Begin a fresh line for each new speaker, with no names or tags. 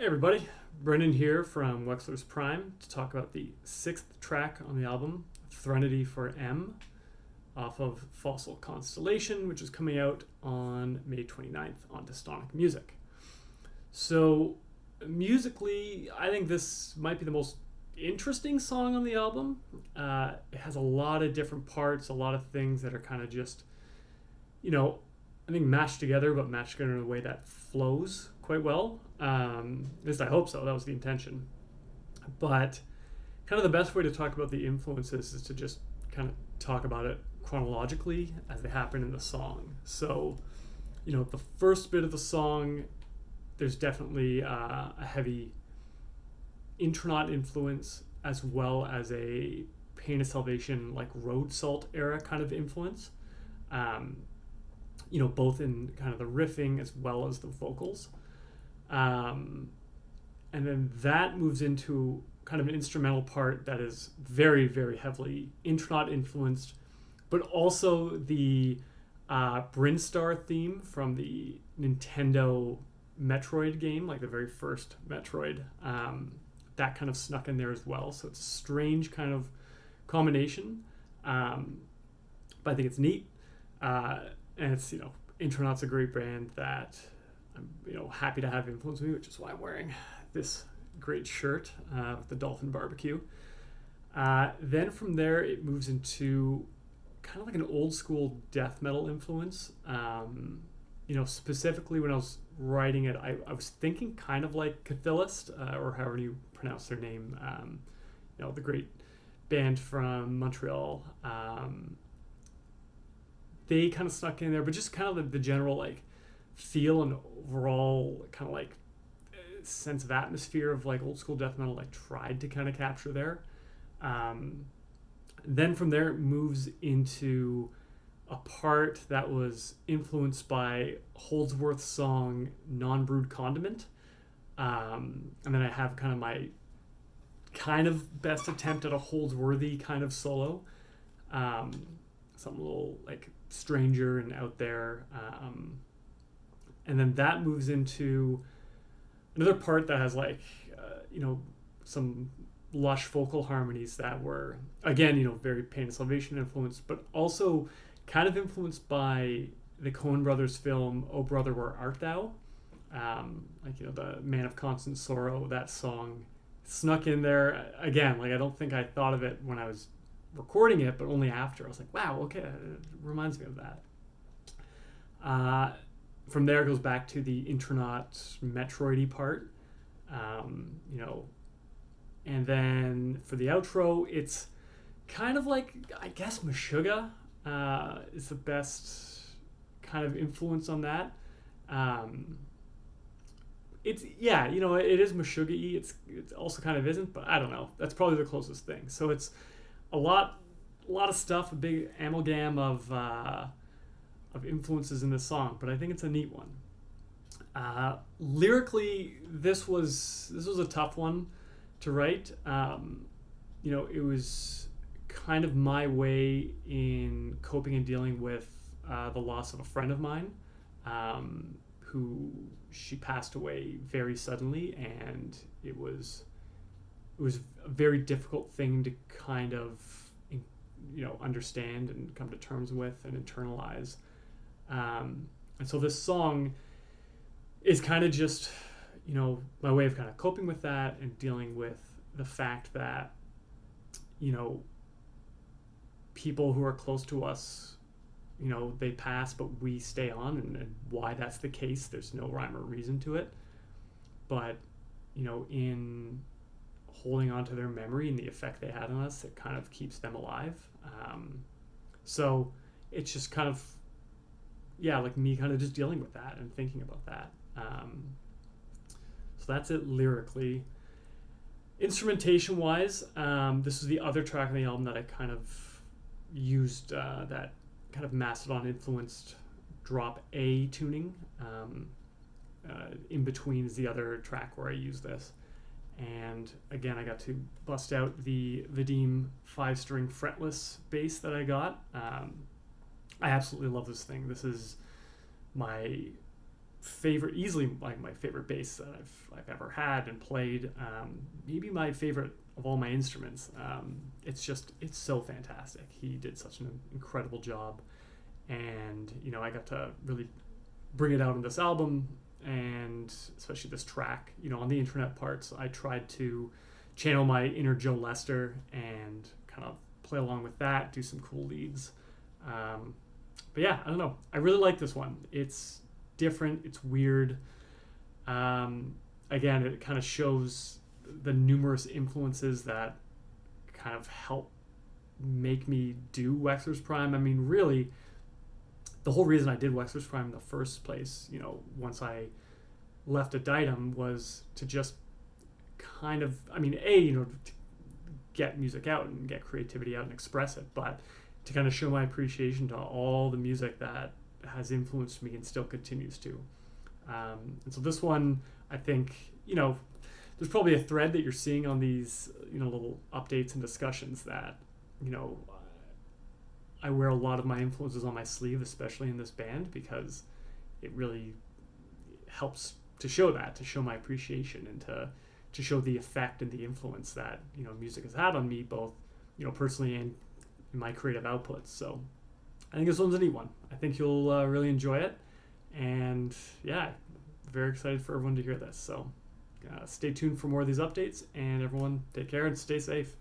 Hey everybody, Brendan here from Wexler's Prime to talk about the sixth track on the album, Threnody For M, off of Fossil Constellation, which is coming out on May 29th on Dystonic Music. So, musically, I think this might be the most interesting song on the album. It has a lot of different parts, a lot of things that are kind of just, I think matched together, but matched together in a way that flows quite well. At least I hope so. That was the intention. But kind of the best way to talk about the influences is to just kind of talk about it chronologically as they happen in the song. So, the first bit of the song, there's definitely a heavy intronaut influence as well as a Pain of Salvation, like Road Salt era kind of influence. Both in kind of the riffing as well as the vocals. And then that moves into kind of an instrumental part that is very, very heavily intronaut influenced, but also the Brinstar theme from the Nintendo Metroid game, like the very first Metroid, that kind of snuck in there as well. So it's a strange kind of combination, but I think it's neat. And it's, Intronaut's a great band that I'm, happy to have influence me, which is why I'm wearing this great shirt with the Dolphin Barbecue. Then from there, it moves into kind of like an old school death metal influence. Specifically when I was writing it, I was thinking kind of like Cathilist, or however you pronounce their name. The great band from Montreal. They kind of snuck in there, but just kind of the general like feel and overall kind of like sense of atmosphere of like old school death metal, like tried to kind of capture there. Then from there it moves into a part that was influenced by Holdsworth's song Non-Brewed Condiment. And then I have kind of my kind of best attempt at a Holdsworthy kind of solo. Something a little like stranger and out there. And then that moves into another part that has like, some lush vocal harmonies that were, again, very Pain of Salvation influenced, but also kind of influenced by the Coen brothers film, Oh Brother, Where Art Thou? The Man of Constant Sorrow, that song snuck in there. Again, like I don't think I thought of it when I was recording it, but only after. I was like, wow, okay, it reminds me of that. From there it goes back to the Intronaut Metroid-y part. And then for the outro, it's kind of like, I guess Meshuggah is the best kind of influence on that. It is Meshuggah-y. It's also kind of isn't, but I don't know. That's probably the closest thing. So it's a lot of stuff, a big amalgam of influences in this song, but I think it's a neat one. Lyrically, this was a tough one to write. It was kind of my way in coping and dealing with the loss of a friend of mine, who she passed away very suddenly, and it was a very difficult thing to kind of understand and come to terms with and internalize. And so this song is kind of just, my way of kind of coping with that and dealing with the fact that, people who are close to us, they pass, but we stay on, and why that's the case, there's no rhyme or reason to it. But, in holding on to their memory and the effect they had on us, it kind of keeps them alive. So it's just kind of, like me kind of just dealing with that and thinking about that. So that's it lyrically. Instrumentation wise, this is the other track on the album that I kind of used that kind of Mastodon influenced drop A tuning. In between is the other track where I use this. And again, I got to bust out the Vadim 5-string fretless bass that I got. I absolutely love this thing. This is my easily like my favorite bass that I've ever had and played. Maybe my favorite of all my instruments. It's so fantastic. He did such an incredible job, and I got to really bring it out in this album, and especially this track. On the internet parts, I tried to channel my inner Joe Lester and kind of play along with that, do some cool leads. But yeah, I don't know. I really like this one. It's different. It's weird. Again, it kind of shows the numerous influences that kind of help make me do Wexler's Prime. I mean, really, the whole reason I did Wexler's Prime in the first place, once I left Addendum, was to just kind of, to get music out and get creativity out and express it, but to kind of show my appreciation to all the music that has influenced me and still continues to. And so this one, I think, there's probably a thread that you're seeing on these, little updates and discussions that, I wear a lot of my influences on my sleeve, especially in this band, because it really helps to show my appreciation, and to show the effect and the influence that, music has had on me, both, personally and in my creative outputs. So I think this one's a neat one. I think you'll really enjoy it. And yeah, very excited for everyone to hear this. So stay tuned for more of these updates, and everyone take care and stay safe.